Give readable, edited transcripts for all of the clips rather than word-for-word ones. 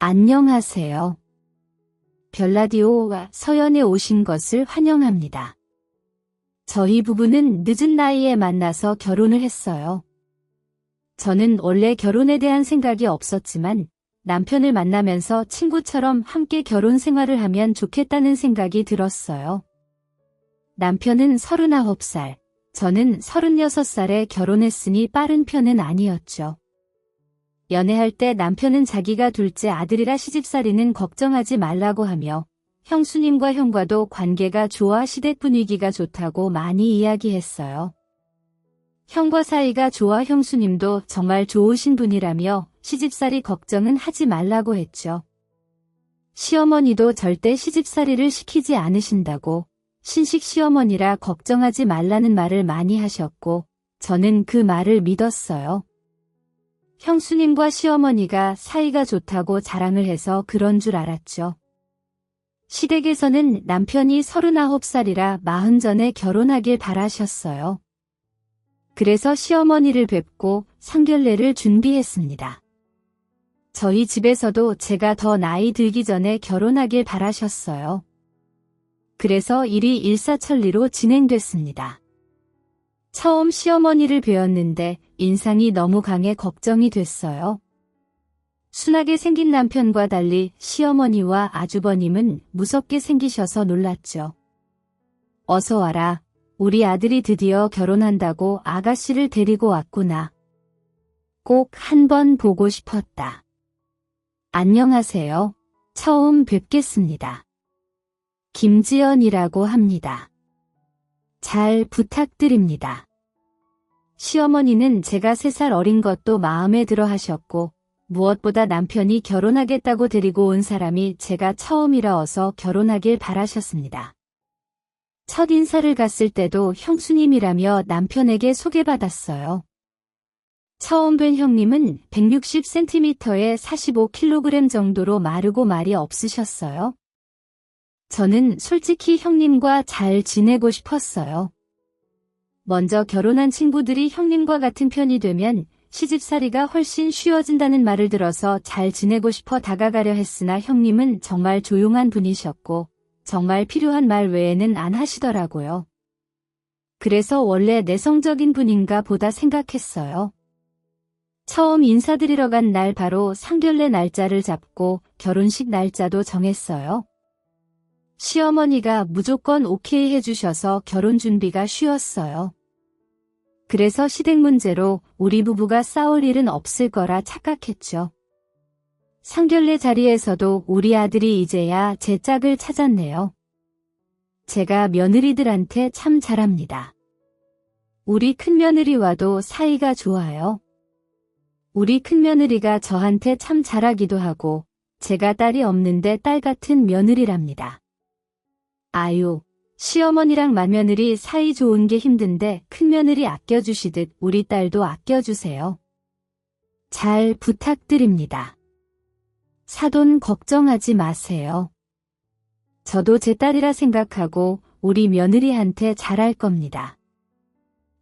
안녕하세요. 별라디오와 서연에 오신 것을 환영합니다. 저희 부부는 늦은 나이에 만나서 결혼을 했어요. 저는 원래 결혼에 대한 생각이 없었지만 남편을 만나면서 친구처럼 함께 결혼 생활을 하면 좋겠다는 생각이 들었어요. 남편은 39살, 저는 36살에 결혼했으니 빠른 편은 아니었죠. 연애할 때 남편은 자기가 둘째 아들이라 시집살이는 걱정하지 말라고 하며 형수님과 형과도 관계가 좋아 시댁 분위기가 좋다고 많이 이야기했어요. 형과 사이가 좋아 형수님도 정말 좋으신 분이라며 시집살이 걱정은 하지 말라고 했죠. 시어머니도 절대 시집살이를 시키지 않으신다고 신식 시어머니라 걱정하지 말라는 말을 많이 하셨고 저는 그 말을 믿었어요. 형수님과 시어머니가 사이가 좋다고 자랑을 해서 그런 줄 알았죠. 시댁에서는 남편이 39살이라 40 전에 결혼하길 바라셨어요. 그래서 시어머니를 뵙고 상견례를 준비했습니다. 저희 집에서도 제가 더 나이 들기 전에 결혼하길 바라셨어요. 그래서 일이 일사천리로 진행됐습니다. 처음 시어머니를 뵈었는데 인상이 너무 강해 걱정이 됐어요. 순하게 생긴 남편과 달리 시어머니와 아주버님은 무섭게 생기셔서 놀랐죠. 어서 와라. 우리 아들이 드디어 결혼한다고 아가씨를 데리고 왔구나. 꼭 한번 보고 싶었다. 안녕하세요. 처음 뵙겠습니다. 김지연이라고 합니다. 잘 부탁드립니다. 시어머니는 제가 3살 어린 것도 마음에 들어 하셨고 무엇보다 남편이 결혼하겠다고 데리고 온 사람이 제가 처음이라 어서 결혼하길 바라셨습니다. 첫 인사를 갔을 때도 형수님이라며 남편에게 소개받았어요. 처음 뵌 형님은 160cm에 45kg 정도로 마르고 말이 없으셨어요. 저는 솔직히 형님과 잘 지내고 싶었어요. 먼저 결혼한 친구들이 형님과 같은 편이 되면 시집살이가 훨씬 쉬워진다는 말을 들어서 잘 지내고 싶어 다가가려 했으나 형님은 정말 조용한 분이셨고 정말 필요한 말 외에는 안 하시더라고요. 그래서 원래 내성적인 분인가 보다 생각했어요. 처음 인사드리러 간 날 바로 상견례 날짜를 잡고 결혼식 날짜도 정했어요. 시어머니가 무조건 오케이 해주셔서 결혼 준비가 쉬웠어요. 그래서 시댁 문제로 우리 부부가 싸울 일은 없을 거라 착각했죠. 상견례 자리에서도 우리 아들이 이제야 제 짝을 찾았네요. 제가 며느리들한테 참 잘합니다. 우리 큰며느리와도 사이가 좋아요. 우리 큰며느리가 저한테 참 잘하기도 하고 제가 딸이 없는데 딸 같은 며느리랍니다. 아유, 시어머니랑 맏며느리 사이 좋은 게 힘든데 큰며느리 아껴주시듯 우리 딸도 아껴주세요. 잘 부탁드립니다. 사돈 걱정하지 마세요. 저도 제 딸이라 생각하고 우리 며느리한테 잘할 겁니다.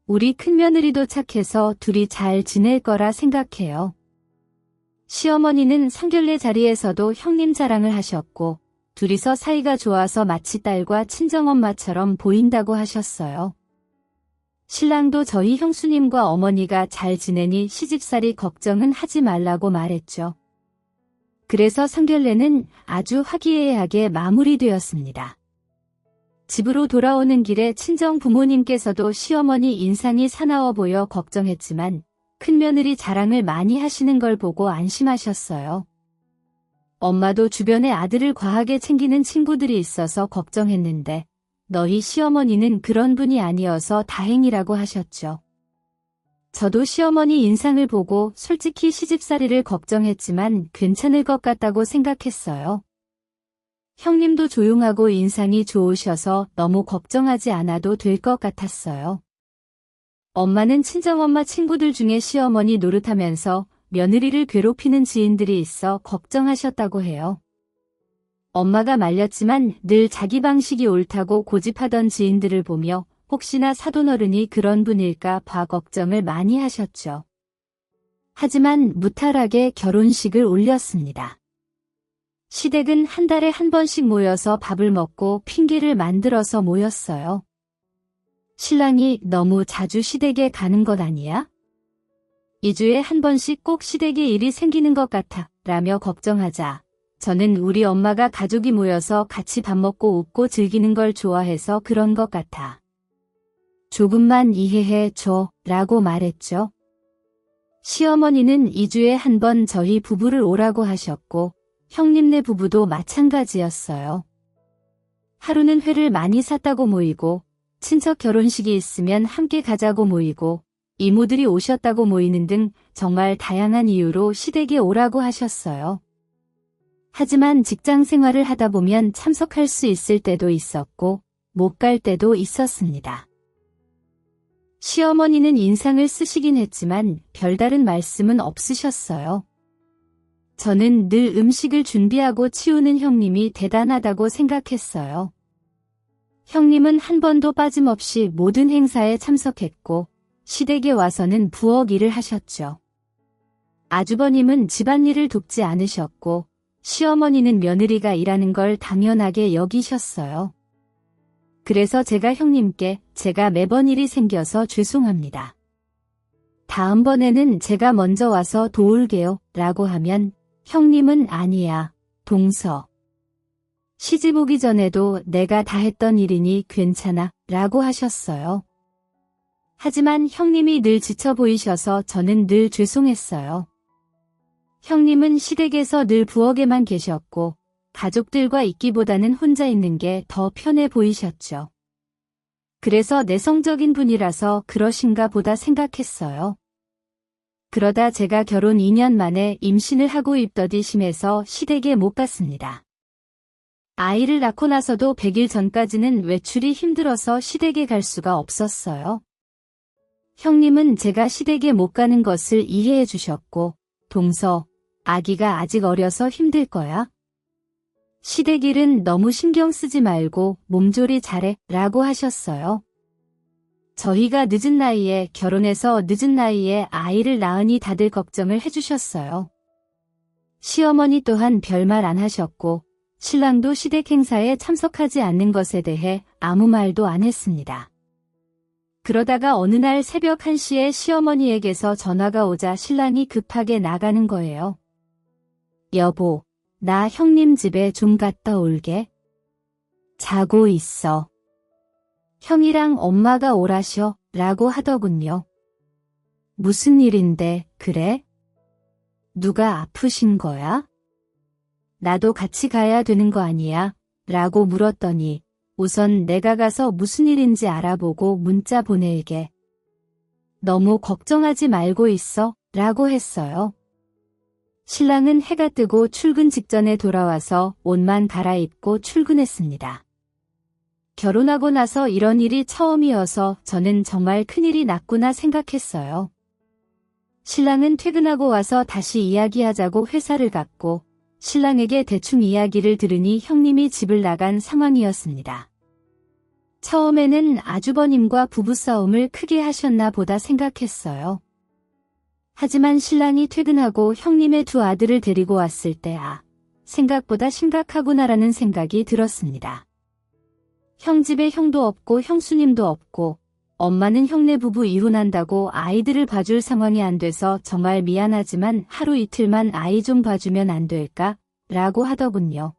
우리 큰며느리도 착해서 둘이 잘 지낼 거라 생각해요. 시어머니는 상견례 자리에서도 형님 자랑을 하셨고 둘이서 사이가 좋아서 마치 딸과 친정엄마처럼 보인다고 하셨어요. 신랑도 저희 형수님과 어머니가 잘 지내니 시집살이 걱정은 하지 말라고 말했죠. 그래서 상견례는 아주 화기애애하게 마무리되었습니다. 집으로 돌아오는 길에 친정 부모님께서도 시어머니 인상이 사나워 보여 걱정했지만 큰며느리 자랑을 많이 하시는 걸 보고 안심하셨어요. 엄마도 주변에 아들을 과하게 챙기는 친구들이 있어서 걱정했는데 너희 시어머니는 그런 분이 아니어서 다행이라고 하셨죠. 저도 시어머니 인상을 보고 솔직히 시집살이를 걱정했지만 괜찮을 것 같다고 생각했어요. 형님도 조용하고 인상이 좋으셔서 너무 걱정하지 않아도 될 것 같았어요. 엄마는 친정엄마 친구들 중에 시어머니 노릇하면서 며느리를 괴롭히는 지인들이 있어 걱정하셨다고 해요. 엄마가 말렸지만 늘 자기 방식이 옳다고 고집하던 지인들을 보며 혹시나 사돈어른이 그런 분일까 봐 걱정을 많이 하셨죠. 하지만 무탈하게 결혼식을 올렸습니다. 시댁은 한 달에 한 번씩 모여서 밥을 먹고 핑계를 만들어서 모였어요. 신랑이 너무 자주 시댁에 가는 것 아니야? 2주에 한 번씩 꼭 시댁에 일이 생기는 것 같아 라며 걱정하자. 저는 우리 엄마가 가족이 모여서 같이 밥 먹고 웃고 즐기는 걸 좋아해서 그런 것 같아. 조금만 이해해 줘 라고 말했죠. 시어머니는 2주에 한 번 저희 부부를 오라고 하셨고 형님네 부부도 마찬가지였어요. 하루는 회를 많이 샀다고 모이고 친척 결혼식이 있으면 함께 가자고 모이고 이모들이 오셨다고 모이는 등 정말 다양한 이유로 시댁에 오라고 하셨어요. 하지만 직장 생활을 하다 보면 참석할 수 있을 때도 있었고 못 갈 때도 있었습니다. 시어머니는 인상을 쓰시긴 했지만 별다른 말씀은 없으셨어요. 저는 늘 음식을 준비하고 치우는 형님이 대단하다고 생각했어요. 형님은 한 번도 빠짐없이 모든 행사에 참석했고 시댁에 와서는 부엌 일을 하셨죠. 아주버님은 집안일을 돕지 않으셨고 시어머니는 며느리가 일하는 걸 당연하게 여기셨어요. 그래서 제가 형님께 제가 매번 일이 생겨서 죄송합니다. 다음번에는 제가 먼저 와서 도울게요 라고 하면 형님은 아니야, 동서. 시집 오기 전에도 내가 다 했던 일이니 괜찮아 라고 하셨어요. 하지만 형님이 늘 지쳐 보이셔서 저는 늘 죄송했어요. 형님은 시댁에서 늘 부엌에만 계셨고 가족들과 있기보다는 혼자 있는 게 더 편해 보이셨죠. 그래서 내성적인 분이라서 그러신가 보다 생각했어요. 그러다 제가 결혼 2년 만에 임신을 하고 입덧이 심해서 시댁에 못 갔습니다. 아이를 낳고 나서도 100일 전까지는 외출이 힘들어서 시댁에 갈 수가 없었어요. 형님은 제가 시댁에 못 가는 것을 이해해 주셨고, 동서, 아기가 아직 어려서 힘들 거야. 시댁 일은 너무 신경 쓰지 말고 몸조리 잘해 라고 하셨어요. 저희가 늦은 나이에 결혼해서 늦은 나이에 아이를 낳으니 다들 걱정을 해주셨어요. 시어머니 또한 별말 안 하셨고 신랑도 시댁 행사에 참석하지 않는 것에 대해 아무 말도 안 했습니다. 그러다가 어느 날 새벽 1시에 시어머니에게서 전화가 오자 신랑이 급하게 나가는 거예요. 여보, 나 형님 집에 좀 갔다 올게. 자고 있어. 형이랑 엄마가 오라셔 라고 하더군요. 무슨 일인데 그래? 누가 아프신 거야? 나도 같이 가야 되는 거 아니야? 라고 물었더니 우선 내가 가서 무슨 일인지 알아보고 문자 보낼게. 너무 걱정하지 말고 있어 라고 했어요. 신랑은 해가 뜨고 출근 직전에 돌아와서 옷만 갈아입고 출근했습니다. 결혼하고 나서 이런 일이 처음이어서 저는 정말 큰일이 났구나 생각했어요. 신랑은 퇴근하고 와서 다시 이야기하자고 회사를 갔고 신랑에게 대충 이야기를 들으니 형님이 집을 나간 상황이었습니다. 처음에는 아주버님과 부부싸움을 크게 하셨나 보다 생각했어요. 하지만 신랑이 퇴근하고 형님의 두 아들을 데리고 왔을 때 생각보다 심각하구나라는 생각이 들었습니다. 형 집에 형도 없고 형수님도 없고 엄마는 형네 부부 이혼한다고 아이들을 봐줄 상황이 안 돼서 정말 미안하지만 하루 이틀만 아이 좀 봐주면 안 될까? 라고 하더군요.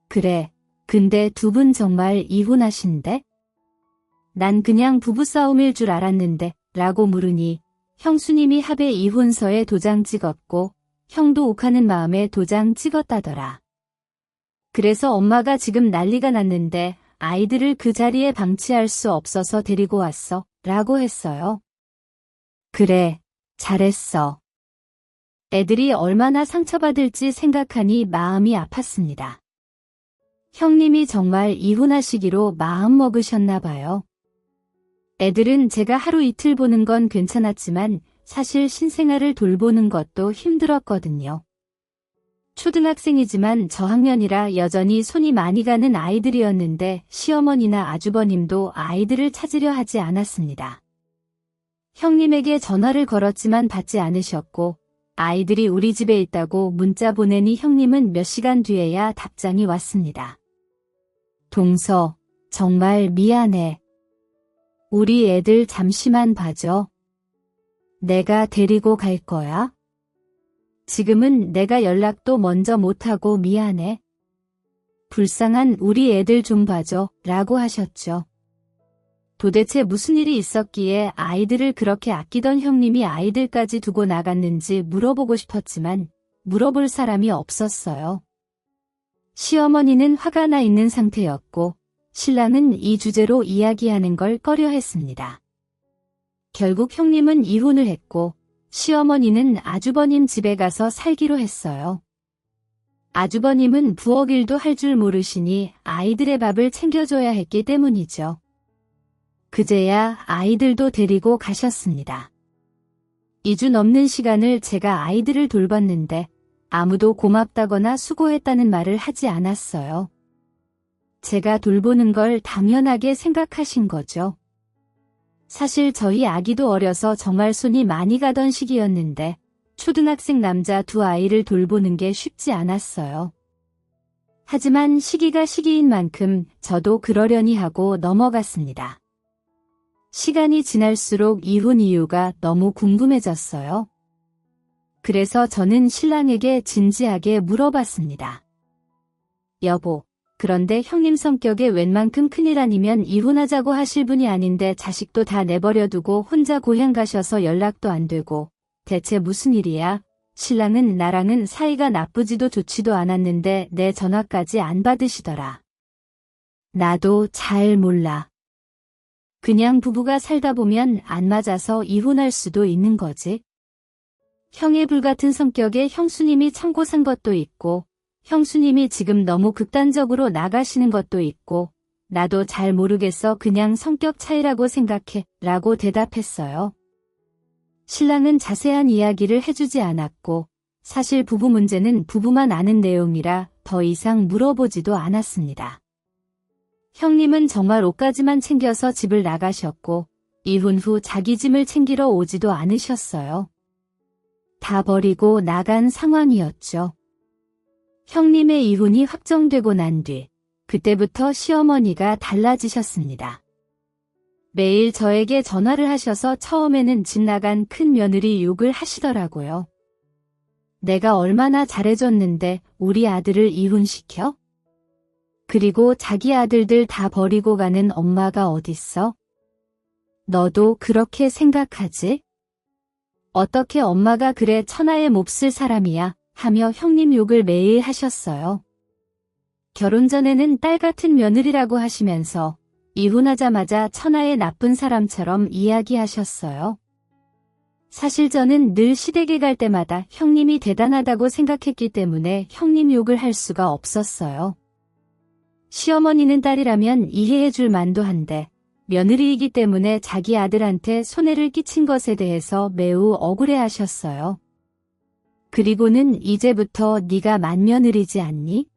그래, 근데 두 분 정말 이혼하신대? 난 그냥 부부싸움일 줄 알았는데 라고 물으니 형수님이 합의 이혼서에 도장 찍었고 형도 욱하는 마음에 도장 찍었다더라. 그래서 엄마가 지금 난리가 났는데 아이들을 그 자리에 방치할 수 없어서 데리고 왔어 라고 했어요. 그래, 잘했어. 애들이 얼마나 상처받을지 생각하니 마음이 아팠습니다. 형님이 정말 이혼하시기로 마음먹으셨나 봐요. 애들은 제가 하루 이틀 보는 건 괜찮았지만 사실 신생아를 돌보는 것도 힘들었거든요. 초등학생이지만 저학년이라 여전히 손이 많이 가는 아이들이었는데 시어머니나 아주버님도 아이들을 찾으려 하지 않았습니다. 형님에게 전화를 걸었지만 받지 않으셨고 아이들이 우리 집에 있다고 문자 보내니 형님은 몇 시간 뒤에야 답장이 왔습니다. 동서, 정말 미안해. 우리 애들 잠시만 봐줘. 내가 데리고 갈 거야. 지금은 내가 연락도 먼저 못하고 미안해. 불쌍한 우리 애들 좀 봐줘 라고 하셨죠. 도대체 무슨 일이 있었기에 아이들을 그렇게 아끼던 형님이 아이들까지 두고 나갔는지 물어보고 싶었지만 물어볼 사람이 없었어요. 시어머니는 화가 나 있는 상태였고 신랑은 이 주제로 이야기하는 걸 꺼려했습니다. 결국 형님은 이혼을 했고 시어머니는 아주버님 집에 가서 살기로 했어요. 아주버님은 부엌 일도 할 줄 모르시니 아이들의 밥을 챙겨줘야 했기 때문이죠. 그제야 아이들도 데리고 가셨습니다. 2주 넘는 시간을 제가 아이들을 돌봤는데 아무도 고맙다거나 수고했다는 말을 하지 않았어요. 제가 돌보는 걸 당연하게 생각하신 거죠. 사실 저희 아기도 어려서 정말 손이 많이 가던 시기였는데 초등학생 남자 두 아이를 돌보는 게 쉽지 않았어요. 하지만 시기가 시기인 만큼 저도 그러려니 하고 넘어갔습니다. 시간이 지날수록 이혼 이유가 너무 궁금해졌어요. 그래서 저는 신랑에게 진지하게 물어봤습니다. 여보, 그런데 형님 성격에 웬만큼 큰일 아니면 이혼하자고 하실 분이 아닌데 자식도 다 내버려두고 혼자 고향 가셔서 연락도 안 되고 대체 무슨 일이야? 신랑은 나랑은 사이가 나쁘지도 좋지도 않았는데 내 전화까지 안 받으시더라. 나도 잘 몰라. 그냥 부부가 살다 보면 안 맞아서 이혼할 수도 있는 거지. 형의 불같은 성격에 형수님이 참고 산 것도 있고 형수님이 지금 너무 극단적으로 나가시는 것도 있고 나도 잘 모르겠어 그냥 성격 차이라고 생각해 라고 대답했어요. 신랑은 자세한 이야기를 해주지 않았고 사실 부부 문제는 부부만 아는 내용이라 더 이상 물어보지도 않았습니다. 형님은 정말 옷까지만 챙겨서 집을 나가셨고 이혼 후 자기 짐을 챙기러 오지도 않으셨어요. 다 버리고 나간 상황이었죠. 형님의 이혼이 확정되고 난 뒤 그때부터 시어머니가 달라지셨습니다. 매일 저에게 전화를 하셔서 처음에는 집 나간 큰 며느리 욕을 하시더라고요. 내가 얼마나 잘해줬는데 우리 아들을 이혼시켜? 그리고 자기 아들들 다 버리고 가는 엄마가 어딨어? 너도 그렇게 생각하지? 어떻게 엄마가 그래 천하에 몹쓸 사람이야 하며 형님 욕을 매일 하셨어요. 결혼 전에는 딸 같은 며느리라고 하시면서 이혼하자마자 천하의 나쁜 사람처럼 이야기하셨어요. 사실 저는 늘 시댁에 갈 때마다 형님이 대단하다고 생각했기 때문에 형님 욕을 할 수가 없었어요. 시어머니는 딸이라면 이해해줄 만도 한데 며느리이기 때문에 자기 아들한테 손해를 끼친 것에 대해서 매우 억울해하셨어요. 그리고는 이제부터 네가 맏며느리지 않니?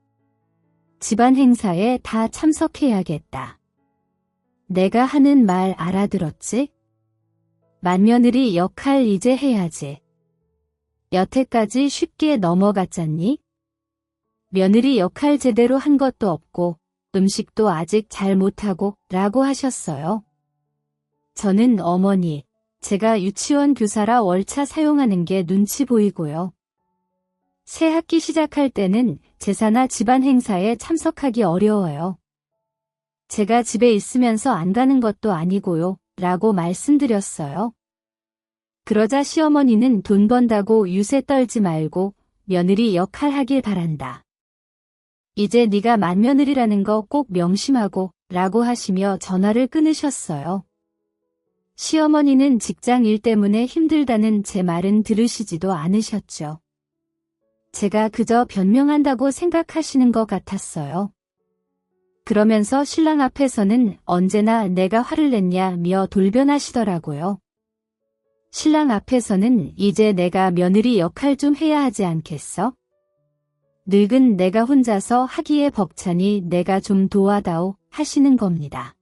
집안 행사에 다 참석해야겠다. 내가 하는 말 알아들었지? 맏며느리 역할 이제 해야지. 여태까지 쉽게 넘어갔잖니? 며느리 역할 제대로 한 것도 없고 음식도 아직 잘 못하고 라고 하셨어요. 저는 어머니, 제가 유치원 교사라 월차 사용하는 게 눈치 보이고요. 새 학기 시작할 때는 제사나 집안 행사에 참석하기 어려워요. 제가 집에 있으면서 안 가는 것도 아니고요. 라고 말씀드렸어요. 그러자 시어머니는 돈 번다고 유세 떨지 말고 며느리 역할 하길 바란다. 이제 네가 맏며느리라는 거 꼭 명심하고 라고 하시며 전화를 끊으셨어요. 시어머니는 직장 일 때문에 힘들다는 제 말은 들으시지도 않으셨죠. 제가 그저 변명한다고 생각하시는 것 같았어요. 그러면서 신랑 앞에서는 언제나 내가 화를 냈냐며 돌변하시더라고요. 신랑 앞에서는 이제 내가 며느리 역할 좀 해야 하지 않겠어? 늙은 내가 혼자서 하기에 벅차니 내가 좀 도와다오 하시는 겁니다.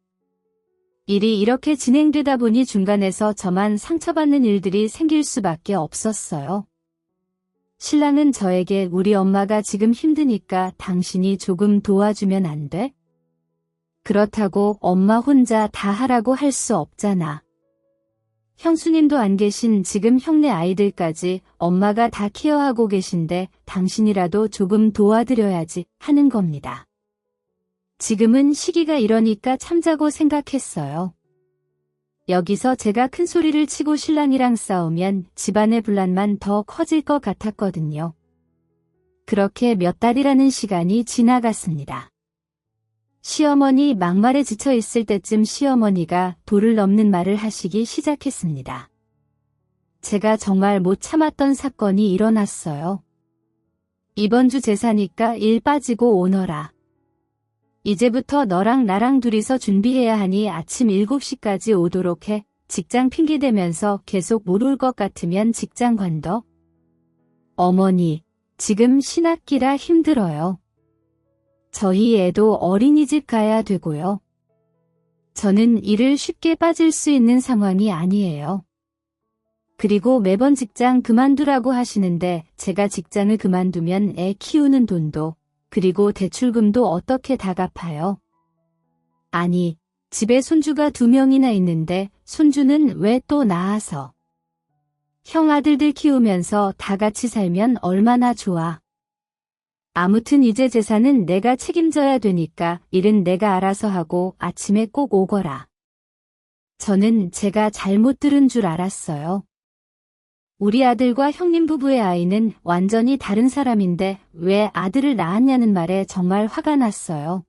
일이 이렇게 진행되다 보니 중간에서 저만 상처받는 일들이 생길 수밖에 없었어요. 신랑은 저에게 우리 엄마가 지금 힘드니까 당신이 조금 도와주면 안 돼? 그렇다고 엄마 혼자 다 하라고 할 수 없잖아. 형수님도 안 계신 지금 형네 아이들까지 엄마가 다 케어하고 계신데 당신이라도 조금 도와드려야지 하는 겁니다. 지금은 시기가 이러니까 참자고 생각했어요. 여기서 제가 큰 소리를 치고 신랑이랑 싸우면 집안의 분란만 더 커질 것 같았거든요. 그렇게 몇 달이라는 시간이 지나갔습니다. 시어머니 막말에 지쳐 있을 때쯤 시어머니가 도를 넘는 말을 하시기 시작했습니다. 제가 정말 못 참았던 사건이 일어났어요. 이번 주 제사니까 일 빠지고 오너라. 이제부터 너랑 나랑 둘이서 준비해야 하니 아침 7시까지 오도록 해. 직장 핑계대면서 계속 못 올 것 같으면 직장 관둬. 어머니, 지금 신학기라 힘들어요. 저희 애도 어린이집 가야 되고요. 저는 일을 쉽게 빠질 수 있는 상황이 아니에요. 그리고 매번 직장 그만두라고 하시는데 제가 직장을 그만두면 애 키우는 돈도 그리고 대출금도 어떻게 다 갚아요? 아니, 집에 손주가 2명이나 있는데 손주는 왜 또 낳아서? 형 아들들 키우면서 다 같이 살면 얼마나 좋아. 아무튼 이제 재산은 내가 책임져야 되니까 일은 내가 알아서 하고 아침에 꼭 오거라. 저는 제가 잘못 들은 줄 알았어요. 우리 아들과 형님 부부의 아이는 완전히 다른 사람인데 왜 아들을 낳았냐는 말에 정말 화가 났어요.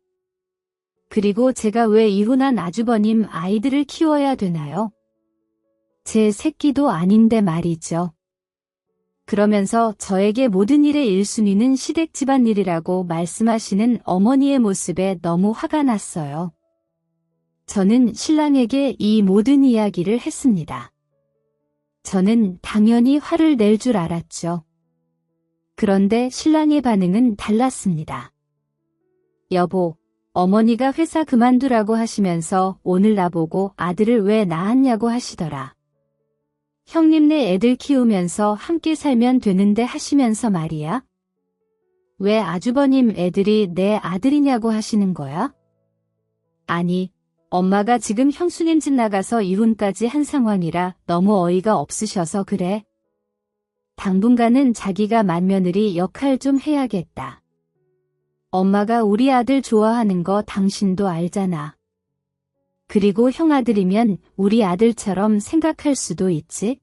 그리고 제가 왜 이혼한 아주버님 아이들을 키워야 되나요? 제 새끼도 아닌데 말이죠. 그러면서 저에게 모든 일의 1순위는 시댁 집안일이라고 말씀하시는 어머니의 모습에 너무 화가 났어요. 저는 신랑에게 이 모든 이야기를 했습니다. 저는 당연히 화를 낼 줄 알았죠. 그런데 신랑의 반응은 달랐습니다. 여보, 어머니가 회사 그만두라고 하시면서 오늘 나보고 아들을 왜 낳았냐고 하시더라. 형님네 애들 키우면서 함께 살면 되는데 하시면서 말이야. 왜 아주버님 애들이 내 아들이냐고 하시는 거야? 아니, 엄마가 지금 형수님 집 나가서 이혼까지 한 상황이라 너무 어이가 없으셔서 그래. 당분간은 자기가 맏며느리 역할 좀 해야겠다. 엄마가 우리 아들 좋아하는 거 당신도 알잖아. 그리고 형 아들이면 우리 아들처럼 생각할 수도 있지?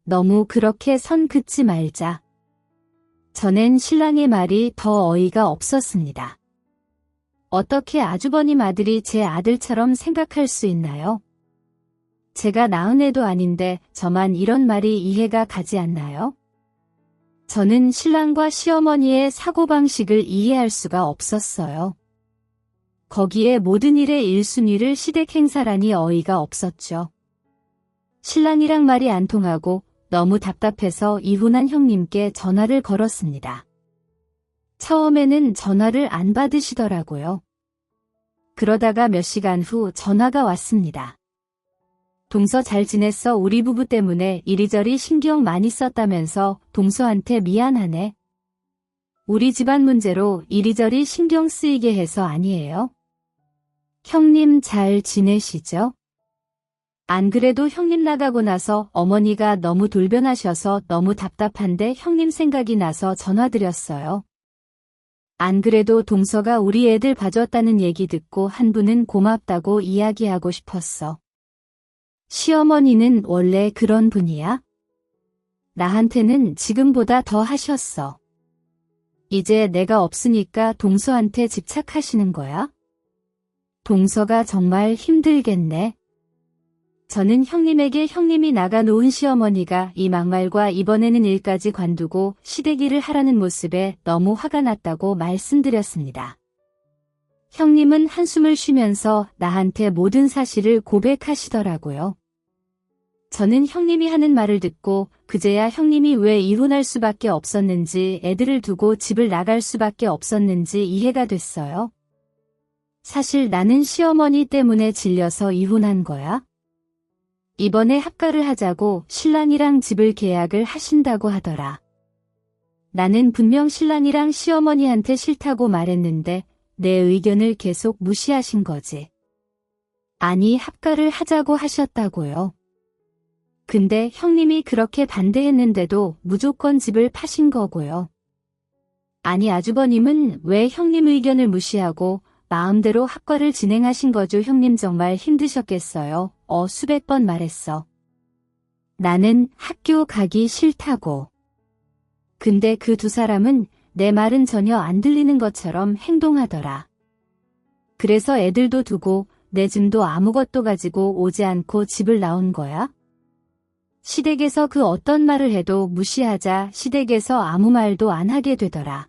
너무 그렇게 선 긋지 말자. 전엔 신랑의 말이 더 어이가 없었습니다. 어떻게 아주버님 아들이 제 아들처럼 생각할 수 있나요? 제가 낳은 애도 아닌데 저만 이런 말이 이해가 가지 않나요? 저는 신랑과 시어머니의 사고방식을 이해할 수가 없었어요. 거기에 모든 일의 1순위를 시댁 행사라니 어이가 없었죠. 신랑이랑 말이 안 통하고 너무 답답해서 이혼한 형님께 전화를 걸었습니다. 처음에는 전화를 안 받으시더라고요. 그러다가 몇 시간 후 전화가 왔습니다. 동서 잘 지냈어? 우리 부부 때문에 이리저리 신경 많이 썼다면서 동서한테 미안하네. 우리 집안 문제로 이리저리 신경 쓰이게 해서 아니에요? 형님 잘 지내시죠? 안 그래도 형님 나가고 나서 어머니가 너무 돌변하셔서 너무 답답한데 형님 생각이 나서 전화드렸어요. 안 그래도 동서가 우리 애들 봐줬다는 얘기 듣고 한 분은 고맙다고 이야기하고 싶었어. 시어머니는 원래 그런 분이야? 나한테는 지금보다 더 하셨어. 이제 내가 없으니까 동서한테 집착하시는 거야? 동서가 정말 힘들겠네. 저는 형님에게 형님이 나가 놓은 시어머니가 이 막말과 이번에는 일까지 관두고 시댁일을 하라는 모습에 너무 화가 났다고 말씀드렸습니다. 형님은 한숨을 쉬면서 나한테 모든 사실을 고백하시더라고요. 저는 형님이 하는 말을 듣고 그제야 형님이 왜 이혼할 수밖에 없었는지, 애들을 두고 집을 나갈 수밖에 없었는지 이해가 됐어요. 사실 나는 시어머니 때문에 질려서 이혼한 거야. 이번에 합가를 하자고 신랑이랑 집을 계약을 하신다고 하더라. 나는 분명 신랑이랑 시어머니한테 싫다고 말했는데 내 의견을 계속 무시하신 거지. 아니, 합가를 하자고 하셨다고요. 근데 형님이 그렇게 반대했는데도 무조건 집을 파신 거고요. 아니, 아주버님은 왜 형님 의견을 무시하고 마음대로 합가를 진행하신 거죠? 형님 정말 힘드셨겠어요. 수백 번 말했어. 나는 학교 가기 싫다고. 근데 그 두 사람은 내 말은 전혀 안 들리는 것처럼 행동하더라. 그래서 애들도 두고 내 짐도 아무것도 가지고 오지 않고 집을 나온 거야? 시댁에서 그 어떤 말을 해도 무시하자 시댁에서 아무 말도 안 하게 되더라.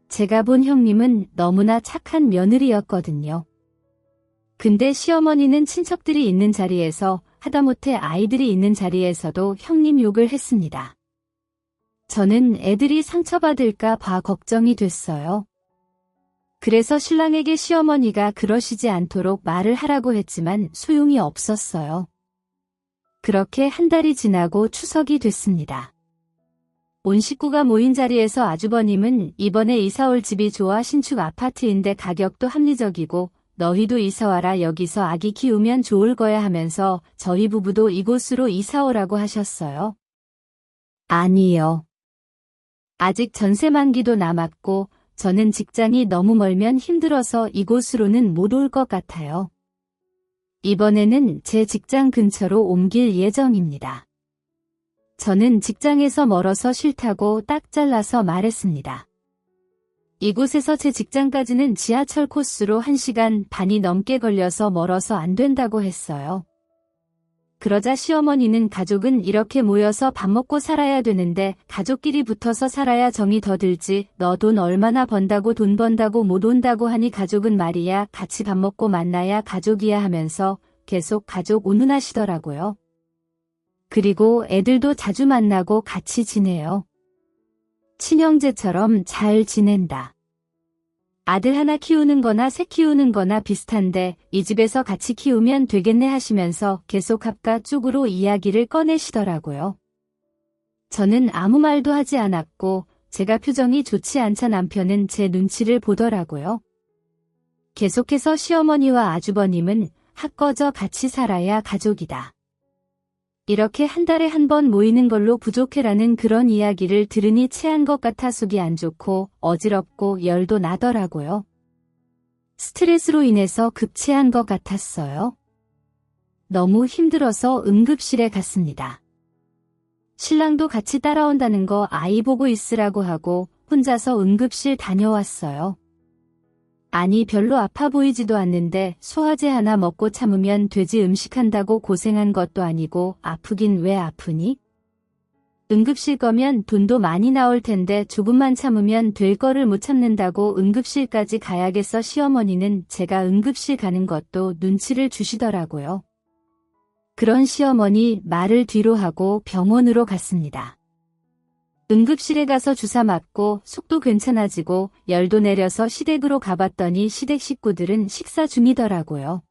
제가 본 형님은 너무나 착한 며느리였거든요. 근데 시어머니는 친척들이 있는 자리에서 하다못해 아이들이 있는 자리에서도 형님 욕을 했습니다. 저는 애들이 상처받을까 봐 걱정이 됐어요. 그래서 신랑에게 시어머니가 그러시지 않도록 말을 하라고 했지만 소용이 없었어요. 그렇게 한 달이 지나고 추석이 됐습니다. 온 식구가 모인 자리에서 아주버님은 이번에 이사올 집이 좋아 신축 아파트인데 가격도 합리적이고 너희도 이사와라 여기서 아기 키우면 좋을 거야 하면서 저희 부부도 이곳으로 이사오라고 하셨어요. 아니요. 아직 전세 만기도 남았고 저는 직장이 너무 멀면 힘들어서 이곳으로는 못 올 것 같아요. 이번에는 제 직장 근처로 옮길 예정입니다. 저는 직장에서 멀어서 싫다고 딱 잘라서 말했습니다. 이곳에서 제 직장까지는 지하철 코스로 1시간 반이 넘게 걸려서 멀어서 안 된다고 했어요. 그러자 시어머니는 가족은 이렇게 모여서 밥 먹고 살아야 되는데 가족끼리 붙어서 살아야 정이 더 들지 너 돈 얼마나 번다고 돈 번다고 못 온다고 하니 가족은 말이야 같이 밥 먹고 만나야 가족이야 하면서 계속 가족 운운하시더라고요. 그리고 애들도 자주 만나고 같이 지내요. 친형제처럼 잘 지낸다. 아들 하나 키우는 거나 새 키우는 거나 비슷한데 이 집에서 같이 키우면 되겠네 하시면서 계속 합가 쪽으로 이야기를 꺼내시더라고요. 저는 아무 말도 하지 않았고 제가 표정이 좋지 않자 남편은 제 눈치를 보더라고요. 계속해서 시어머니와 아주버님은 합거저 같이 살아야 가족이다. 이렇게 한 달에 한 번 모이는 걸로 부족해라는 그런 이야기를 들으니 체한 것 같아 속이 안 좋고 어지럽고 열도 나더라고요. 스트레스로 인해서 급체한 것 같았어요. 너무 힘들어서 응급실에 갔습니다. 신랑도 같이 따라온다는 거 아이 보고 있으라고 하고 혼자서 응급실 다녀왔어요. 아니 별로 아파 보이지도 않는데 소화제 하나 먹고 참으면 되지 음식한다고 고생한 것도 아니고 아프긴 왜 아프니? 응급실 거면 돈도 많이 나올 텐데 조금만 참으면 될 거를 못 참는다고 응급실까지 가야겠어. 시어머니는 제가 응급실 가는 것도 눈치를 주시더라고요. 그런 시어머니 말을 뒤로 하고 병원으로 갔습니다. 응급실에 가서 주사 맞고 속도 괜찮아지고 열도 내려서 시댁으로 가봤더니 시댁 식구들은 식사 중이더라고요.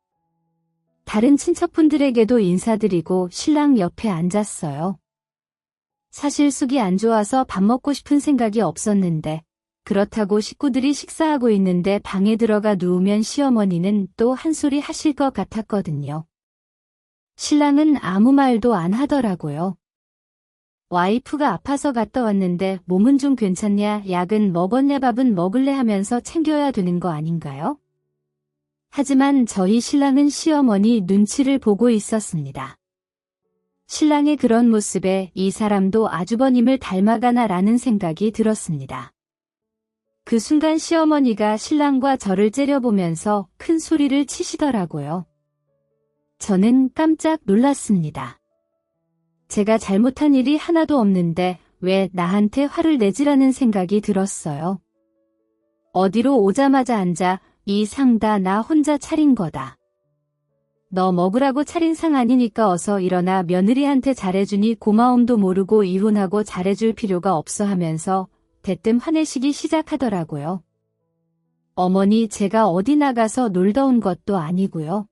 다른 친척분들에게도 인사드리고 신랑 옆에 앉았어요. 사실 속이 안 좋아서 밥 먹고 싶은 생각이 없었는데 그렇다고 식구들이 식사하고 있는데 방에 들어가 누우면 시어머니는 또 한 소리 하실 것 같았거든요. 신랑은 아무 말도 안 하더라고요. 와이프가 아파서 갔다 왔는데 몸은 좀 괜찮냐, 약은 먹었냐, 밥은 먹을래 하면서 챙겨야 되는 거 아닌가요? 하지만 저희 신랑은 시어머니 눈치를 보고 있었습니다. 신랑의 그런 모습에 이 사람도 아주버님을 닮아가나라는 생각이 들었습니다. 그 순간 시어머니가 신랑과 저를 째려보면서 큰 소리를 치시더라고요. 저는 깜짝 놀랐습니다. 제가 잘못한 일이 하나도 없는데 왜 나한테 화를 내지라는 생각이 들었어요. 어디로 오자마자 앉아 이 상 다 나 혼자 차린 거다. 너 먹으라고 차린 상 아니니까 어서 일어나 며느리한테 잘해주니 고마움도 모르고 이혼하고 잘해줄 필요가 없어 하면서 대뜸 화내시기 시작하더라고요. 어머니 제가 어디 나가서 놀다 온 것도 아니고요.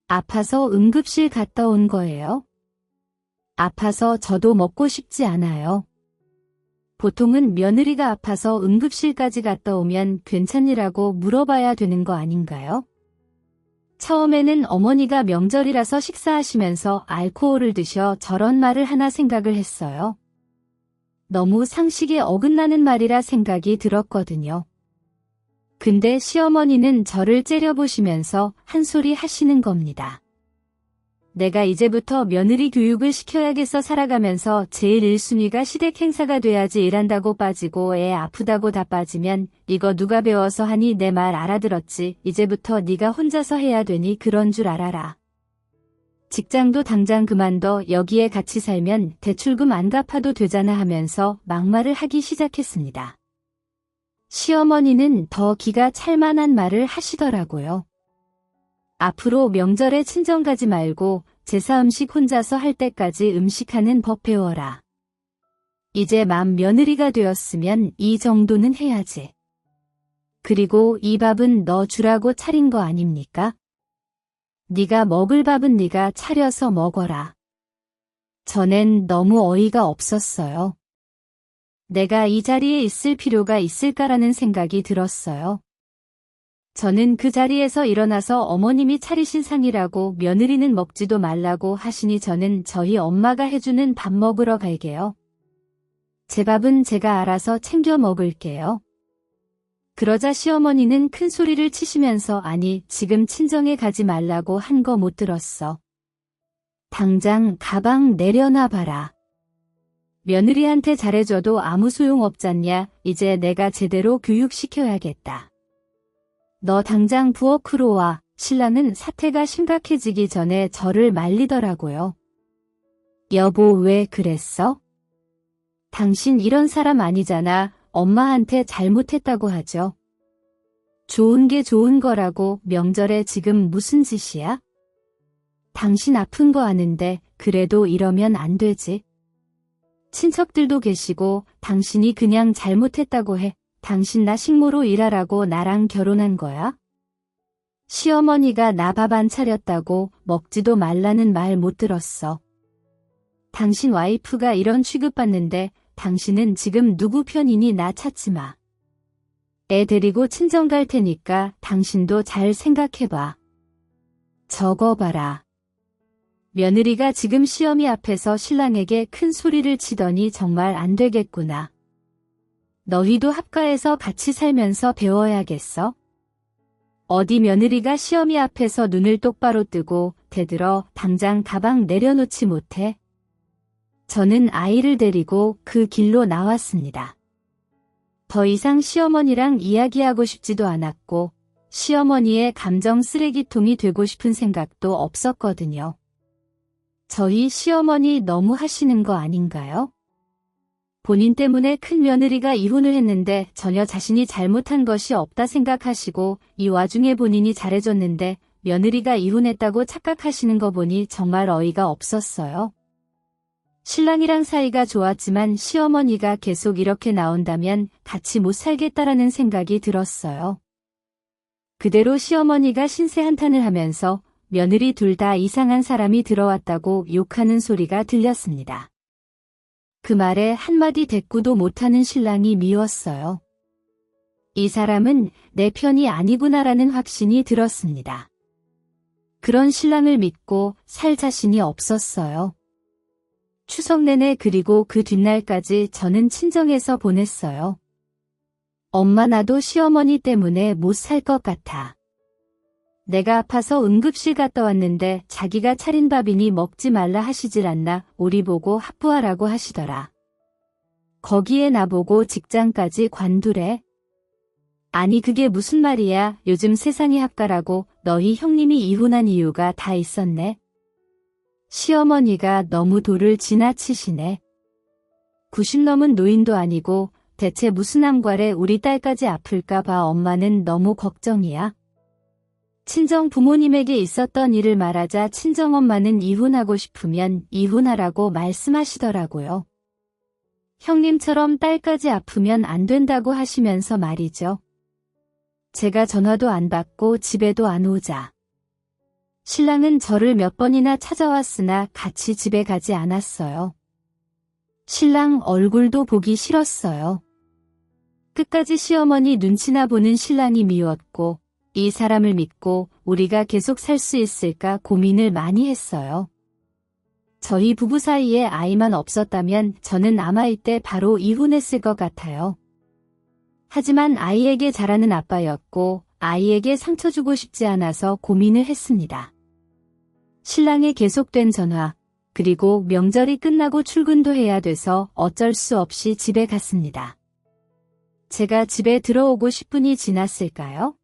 아파서 응급실 갔다 온 거예요. 아파서 저도 먹고 싶지 않아요. 보통은 며느리가 아파서 응급실까지 갔다 오면 괜찮으라고 물어봐야 되는 거 아닌가요? 처음에는 어머니가 명절이라서 식사하시면서 알코올을 드셔 저런 말을 하나 생각을 했어요. 너무 상식에 어긋나는 말이라 생각이 들었거든요. 근데 시어머니는 저를 째려보시면서 한 소리 하시는 겁니다. 내가 이제부터 며느리 교육을 시켜야겠어. 살아가면서 제일 1순위가 시댁 행사가 돼야지. 일한다고 빠지고 애 아프다고 다 빠지면 이거 누가 배워서 하니. 내 말 알아들었지? 이제부터 네가 혼자서 해야 되니 그런 줄 알아라. 직장도 당장 그만둬. 여기에 같이 살면 대출금 안 갚아도 되잖아 하면서 막말을 하기 시작했습니다. 시어머니는 더 기가 찰 만한 말을 하시더라고요. 앞으로 명절에 친정 가지 말고 제사 음식 혼자서 할 때까지 음식하는 법 배워라. 이제 맘 며느리가 되었으면 이 정도는 해야지. 그리고 이 밥은 너 주라고 차린 거 아닙니까? 네가 먹을 밥은 네가 차려서 먹어라. 전엔 너무 어이가 없었어요. 내가 이 자리에 있을 필요가 있을까라는 생각이 들었어요. 저는 그 자리에서 일어나서 어머님이 차리신 상이라고 며느리는 먹지도 말라고 하시니 저는 저희 엄마가 해주는 밥 먹으러 갈게요. 제 밥은 제가 알아서 챙겨 먹을게요. 그러자 시어머니는 큰 소리를 치시면서 아니 지금 친정에 가지 말라고 한 거 못 들었어. 당장 가방 내려놔 봐라. 며느리한테 잘해줘도 아무 소용 없잖냐. 이제 내가 제대로 교육시켜야겠다. 너 당장 부엌으로 와. 신랑은 사태가 심각해지기 전에 저를 말리더라고요. 여보 왜 그랬어? 당신 이런 사람 아니잖아. 엄마한테 잘못했다고 하죠. 좋은 게 좋은 거라고. 명절에 지금 무슨 짓이야? 당신 아픈 거 아는데 그래도 이러면 안 되지. 친척들도 계시고 당신이 그냥 잘못했다고 해. 당신 나 식모로 일하라고 나랑 결혼한 거야? 시어머니가 나 밥 안 차렸다고 먹지도 말라는 말 못 들었어. 당신 와이프가 이런 취급받는데 당신은 지금 누구 편이니? 나 찾지 마. 애 데리고 친정 갈 테니까 당신도 잘 생각해봐. 적어봐라. 며느리가 지금 시어미 앞에서 신랑에게 큰 소리를 치더니 정말 안 되겠구나. 너희도 합가해서 같이 살면서 배워야겠어? 어디 며느리가 시어미 앞에서 눈을 똑바로 뜨고 대들어 당장 가방 내려놓지 못해? 저는 아이를 데리고 그 길로 나왔습니다. 더 이상 시어머니랑 이야기하고 싶지도 않았고 시어머니의 감정 쓰레기통이 되고 싶은 생각도 없었거든요. 저희 시어머니 너무 하시는 거 아닌가요? 본인 때문에 큰 며느리가 이혼을 했는데 전혀 자신이 잘못한 것이 없다 생각하시고 이 와중에 본인이 잘해줬는데 며느리가 이혼했다고 착각하시는 거 보니 정말 어이가 없었어요. 신랑이랑 사이가 좋았지만 시어머니가 계속 이렇게 나온다면 같이 못 살겠다라는 생각이 들었어요. 그대로 시어머니가 신세 한탄을 하면서 며느리 둘 다 이상한 사람이 들어왔다고 욕하는 소리가 들렸습니다. 그 말에 한마디 대꾸도 못하는 신랑이 미웠어요. 이 사람은 내 편이 아니구나라는 확신이 들었습니다. 그런 신랑을 믿고 살 자신이 없었어요. 추석 내내 그리고 그 뒷날까지 저는 친정에서 보냈어요. 엄마 나도 시어머니 때문에 못 살 것 같아. 내가 아파서 응급실 갔다 왔는데 자기가 차린 밥이니 먹지 말라 하시질 않나. 우리 보고 합부하라고 하시더라. 거기에 나보고 직장까지 관두래. 아니 그게 무슨 말이야. 요즘 세상이 합가라고. 너희 형님이 이혼한 이유가 다 있었네. 시어머니가 너무 도를 지나치시네. 90 넘은 노인도 아니고 대체 무슨 암괄에 우리 딸까지 아플까 봐 엄마는 너무 걱정이야. 친정 부모님에게 있었던 일을 말하자 친정엄마는 이혼하고 싶으면 이혼하라고 말씀하시더라고요. 형님처럼 딸까지 아프면 안 된다고 하시면서 말이죠. 제가 전화도 안 받고 집에도 안 오자. 신랑은 저를 몇 번이나 찾아왔으나 같이 집에 가지 않았어요. 신랑 얼굴도 보기 싫었어요. 끝까지 시어머니 눈치나 보는 신랑이 미웠고 이 사람을 믿고 우리가 계속 살 수 있을까 고민을 많이 했어요. 저희 부부 사이에 아이만 없었다면 저는 아마 이때 바로 이혼했을 것 같아요. 하지만 아이에게 잘하는 아빠였고 아이에게 상처 주고 싶지 않아서 고민을 했습니다. 신랑의 계속된 전화, 그리고 명절이 끝나고 출근도 해야 돼서 어쩔 수 없이 집에 갔습니다. 제가 집에 들어오고 10분이 지났을까요?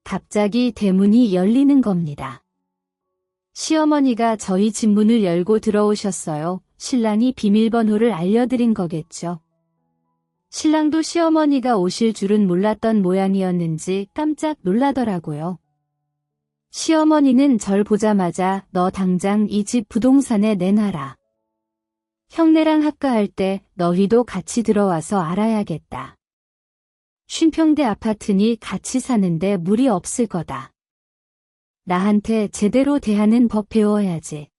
갑자기 대문이 열리는 겁니다. 시어머니가 저희 집 문을 열고 들어오셨어요. 신랑이 비밀번호를 알려드린 거겠죠. 신랑도 시어머니가 오실 줄은 몰랐던 모양이었는지 깜짝 놀라더라고요. 시어머니는 절 보자마자 너 당장 이 집 부동산에 내놔라. 형네랑 합가할 때 너희도 같이 들어와서 알아야겠다. 50평대 아파트니 같이 사는데 무리 없을 거다. 나한테 제대로 대하는 법 배워야지.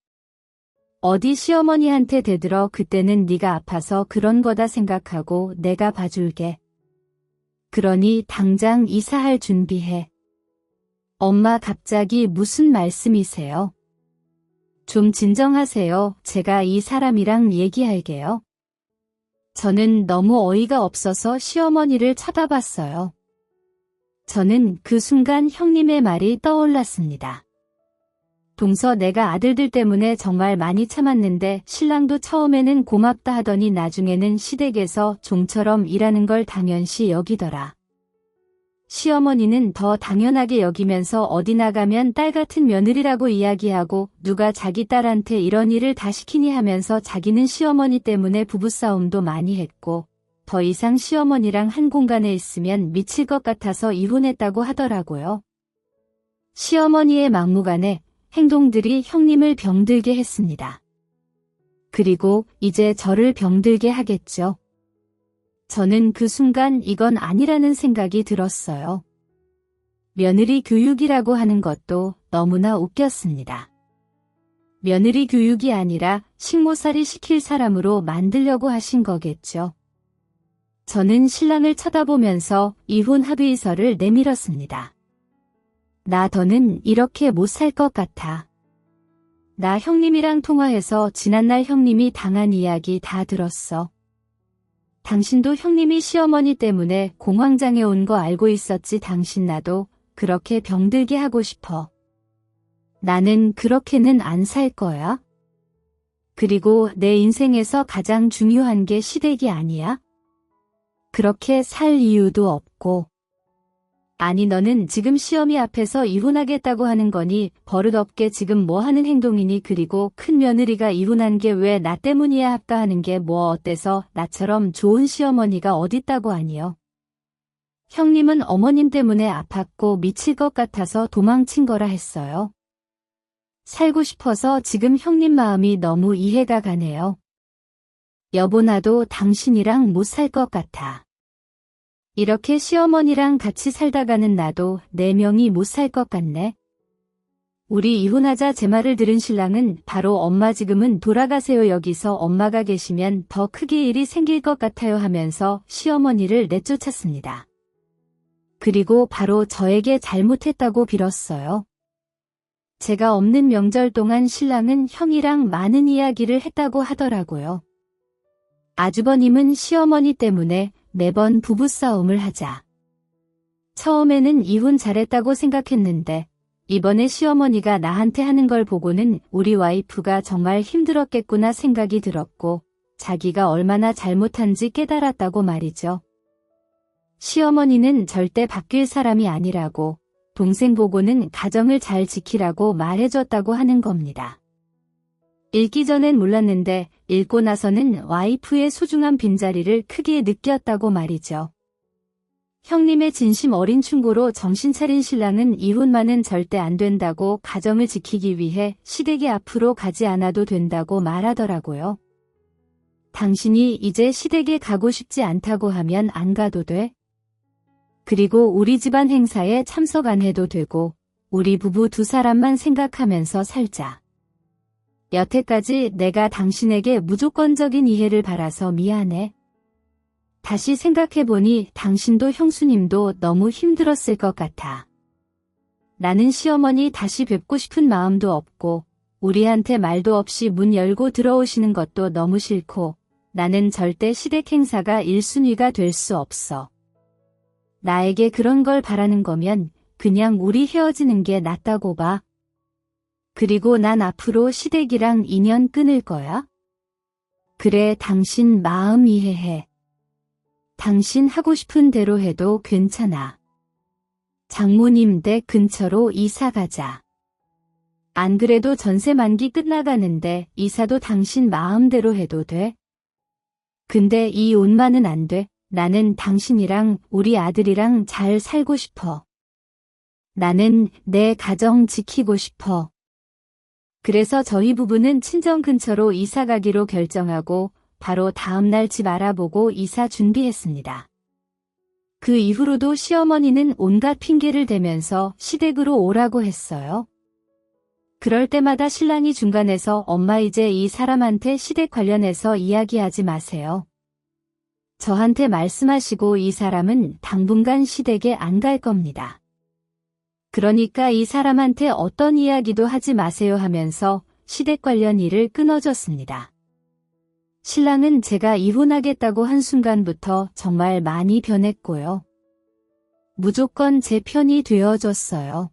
어디 시어머니한테 대들어 그때는 네가 아파서 그런 거다 생각하고 내가 봐줄게. 그러니 당장 이사할 준비해. 엄마 갑자기 무슨 말씀이세요? 좀 진정하세요. 제가 이 사람이랑 얘기할게요. 저는 너무 어이가 없어서 시어머니를 쳐다봤어요. 저는 그 순간 형님의 말이 떠올랐습니다. 동서 내가 아들들 때문에 정말 많이 참았는데 신랑도 처음에는 고맙다 하더니 나중에는 시댁에서 종처럼 일하는 걸 당연시 여기더라. 시어머니는 더 당연하게 여기면서 어디 나가면 딸 같은 며느리라고 이야기하고 누가 자기 딸한테 이런 일을 다 시키니 하면서 자기는 시어머니 때문에 부부싸움도 많이 했고 더 이상 시어머니랑 한 공간에 있으면 미칠 것 같아서 이혼했다고 하더라고요. 시어머니의 막무가내 행동들이 형님을 병들게 했습니다. 그리고 이제 저를 병들게 하겠죠. 저는 그 순간 이건 아니라는 생각이 들었어요. 며느리 교육이라고 하는 것도 너무나 웃겼습니다. 며느리 교육이 아니라 식모살이 시킬 사람으로 만들려고 하신 거겠죠. 저는 신랑을 쳐다보면서 이혼 합의서를 내밀었습니다. 나 더는 이렇게 못 살 것 같아. 나 형님이랑 통화해서 지난날 형님이 당한 이야기 다 들었어. 당신도 형님이 시어머니 때문에 공황장애 온 거 알고 있었지. 당신 나도 그렇게 병들게 하고 싶어. 나는 그렇게는 안 살 거야. 그리고 내 인생에서 가장 중요한 게 시댁이 아니야? 그렇게 살 이유도 없고. 아니 너는 지금 시어미 앞에서 이혼하겠다고 하는 거니 버릇없게 지금 뭐 하는 행동이니. 그리고 큰 며느리가 이혼한 게 왜 나 때문이야 합가하는 게 뭐 어때서 나처럼 좋은 시어머니가 어딨다고 하니요. 형님은 어머님 때문에 아팠고 미칠 것 같아서 도망친 거라 했어요. 살고 싶어서 지금 형님 마음이 너무 이해가 가네요. 여보 나도 당신이랑 못 살 것 같아. 이렇게 시어머니랑 같이 살다가는 나도 내 명이 못 살 것 같네. 우리 이혼하자 제 말을 들은 신랑은 바로 엄마 지금은 돌아가세요. 여기서 엄마가 계시면 더 크게 일이 생길 것 같아요 하면서 시어머니를 내쫓았습니다. 그리고 바로 저에게 잘못했다고 빌었어요. 제가 없는 명절 동안 신랑은 형이랑 많은 이야기를 했다고 하더라고요. 아주버님은 시어머니 때문에 매번 부부싸움을 하자. 처음에는 이혼 잘했다고 생각했는데 이번에 시어머니가 나한테 하는 걸 보고는 우리 와이프가 정말 힘들었겠구나 생각이 들었고 자기가 얼마나 잘못한지 깨달았다고 말이죠. 시어머니는 절대 바뀔 사람이 아니라고 동생 보고는 가정을 잘 지키라고 말해줬다고 하는 겁니다. 읽기 전엔 몰랐는데 읽고 나서는 와이프의 소중한 빈자리를 크게 느꼈다고 말이죠. 형님의 진심 어린 충고로 정신 차린 신랑은 이혼만은 절대 안 된다고 가정을 지키기 위해 시댁에 앞으로 가지 않아도 된다고 말하더라고요. 당신이 이제 시댁에 가고 싶지 않다고 하면 안 가도 돼. 그리고 우리 집안 행사에 참석 안 해도 되고 우리 부부 두 사람만 생각하면서 살자. 여태까지 내가 당신에게 무조건적인 이해를 바라서 미안해. 다시 생각해보니 당신도 형수님도 너무 힘들었을 것 같아. 나는 시어머니 다시 뵙고 싶은 마음도 없고 우리한테 말도 없이 문 열고 들어오시는 것도 너무 싫고 나는 절대 시댁 행사가 1순위가 될 수 없어. 나에게 그런 걸 바라는 거면 그냥 우리 헤어지는 게 낫다고 봐. 그리고 난 앞으로 시댁이랑 인연 끊을 거야. 그래, 당신 마음 이해해. 당신 하고 싶은 대로 해도 괜찮아. 장모님 댁 근처로 이사 가자. 안 그래도 전세 만기 끝나가는데 이사도 당신 마음대로 해도 돼. 근데 이 옷만은 안 돼. 나는 당신이랑 우리 아들이랑 잘 살고 싶어. 나는 내 가정 지키고 싶어. 그래서 저희 부부는 친정 근처로 이사 가기로 결정하고 바로 다음날 집 알아보고 이사 준비했습니다. 그 이후로도 시어머니는 온갖 핑계를 대면서 시댁으로 오라고 했어요. 그럴 때마다 신랑이 중간에서 엄마 이제 이 사람한테 시댁 관련해서 이야기하지 마세요. 저한테 말씀하시고 이 사람은 당분간 시댁에 안 갈 겁니다. 그러니까 이 사람한테 어떤 이야기도 하지 마세요 하면서 시댁 관련 일을 끊어줬습니다. 신랑은 제가 이혼하겠다고 한 순간부터 정말 많이 변했고요. 무조건 제 편이 되어줬어요.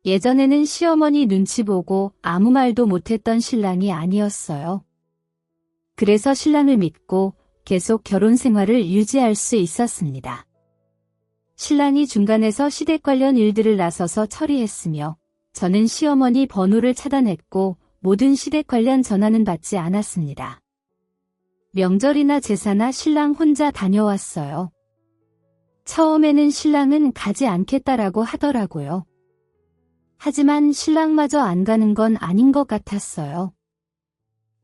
예전에는 시어머니 눈치 보고 아무 말도 못했던 신랑이 아니었어요. 그래서 신랑을 믿고 계속 결혼 생활을 유지할 수 있었습니다. 신랑이 중간에서 시댁 관련 일들을 나서서 처리했으며 저는 시어머니 번호를 차단했고 모든 시댁 관련 전화는 받지 않았습니다. 명절이나 제사나 신랑 혼자 다녀왔어요. 처음에는 신랑은 가지 않겠다라고 하더라고요. 하지만 신랑마저 안 가는 건 아닌 것 같았어요.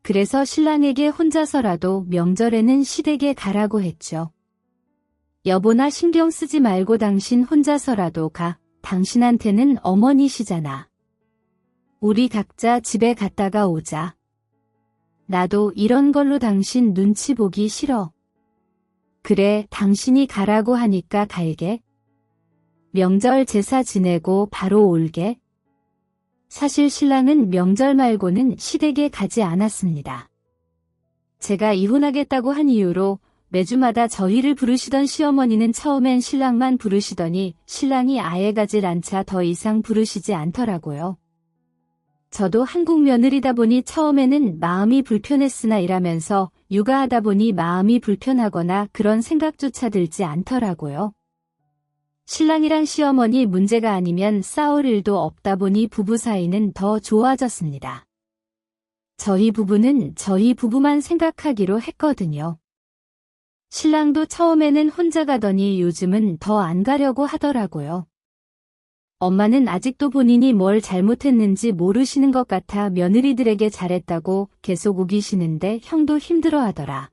그래서 신랑에게 혼자서라도 명절에는 시댁에 가라고 했죠. 여보나 신경 쓰지 말고 당신 혼자서라도 가. 당신한테는 어머니시잖아. 우리 각자 집에 갔다가 오자. 나도 이런 걸로 당신 눈치 보기 싫어. 그래, 당신이 가라고 하니까 갈게. 명절 제사 지내고 바로 올게. 사실 신랑은 명절 말고는 시댁에 가지 않았습니다. 제가 이혼하겠다고 한 이유로 매주마다 저희를 부르시던 시어머니는 처음엔 신랑만 부르시더니 신랑이 아예 가질 않자 더 이상 부르시지 않더라고요. 저도 한국 며느리다 보니 처음에는 마음이 불편했으나 일하면서 육아하다 보니 마음이 불편하거나 그런 생각조차 들지 않더라고요. 신랑이랑 시어머니 문제가 아니면 싸울 일도 없다 보니 부부 사이는 더 좋아졌습니다. 저희 부부는 저희 부부만 생각하기로 했거든요. 신랑도 처음에는 혼자 가더니 요즘은 더 안 가려고 하더라고요. 엄마는 아직도 본인이 뭘 잘못했는지 모르시는 것 같아 며느리들에게 잘했다고 계속 우기시는데 형도 힘들어하더라.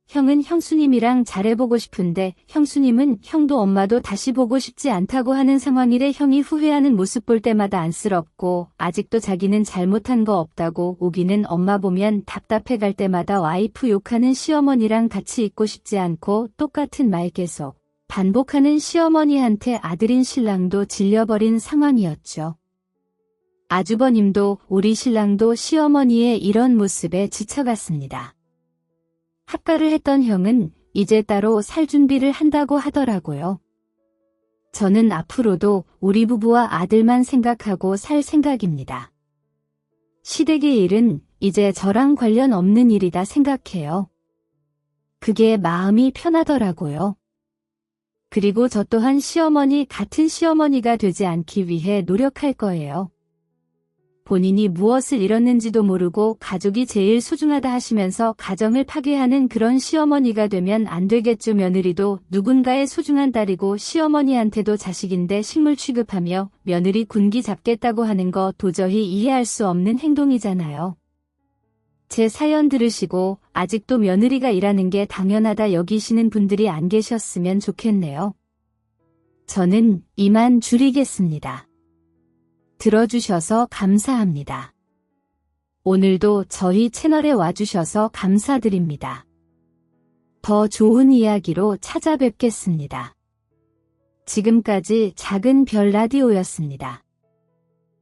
형은 형수님이랑 잘해보고 싶은데 형수님은 형도 엄마도 다시 보고 싶지 않다고 하는 상황이래. 형이 후회하는 모습 볼 때마다 안쓰럽고 아직도 자기는 잘못한 거 없다고 우기는 엄마 보면 답답해 갈 때마다 와이프 욕하는 시어머니랑 같이 있고 싶지 않고 똑같은 말 계속 반복하는 시어머니한테 아들인 신랑도 질려버린 상황이었죠. 아주버님도 우리 신랑도 시어머니의 이런 모습에 지쳐갔습니다. 합가를 했던 형은 이제 따로 살 준비를 한다고 하더라고요. 저는 앞으로도 우리 부부와 아들만 생각하고 살 생각입니다. 시댁의 일은 이제 저랑 관련 없는 일이다 생각해요. 그게 마음이 편하더라고요. 그리고 저 또한 시어머니 같은 시어머니가 되지 않기 위해 노력할 거예요. 본인이 무엇을 잃었는지도 모르고 가족이 제일 소중하다 하시면서 가정을 파괴하는 그런 시어머니가 되면 안 되겠죠. 며느리도 누군가의 소중한 딸이고 시어머니한테도 자식인데 식물 취급하며 며느리 군기 잡겠다고 하는 거 도저히 이해할 수 없는 행동이잖아요. 제 사연 들으시고 아직도 며느리가 일하는 게 당연하다 여기시는 분들이 안 계셨으면 좋겠네요. 저는 이만 줄이겠습니다. 들어주셔서 감사합니다. 오늘도 저희 채널에 와주셔서 감사드립니다. 더 좋은 이야기로 찾아뵙겠습니다. 지금까지 작은 별 라디오였습니다.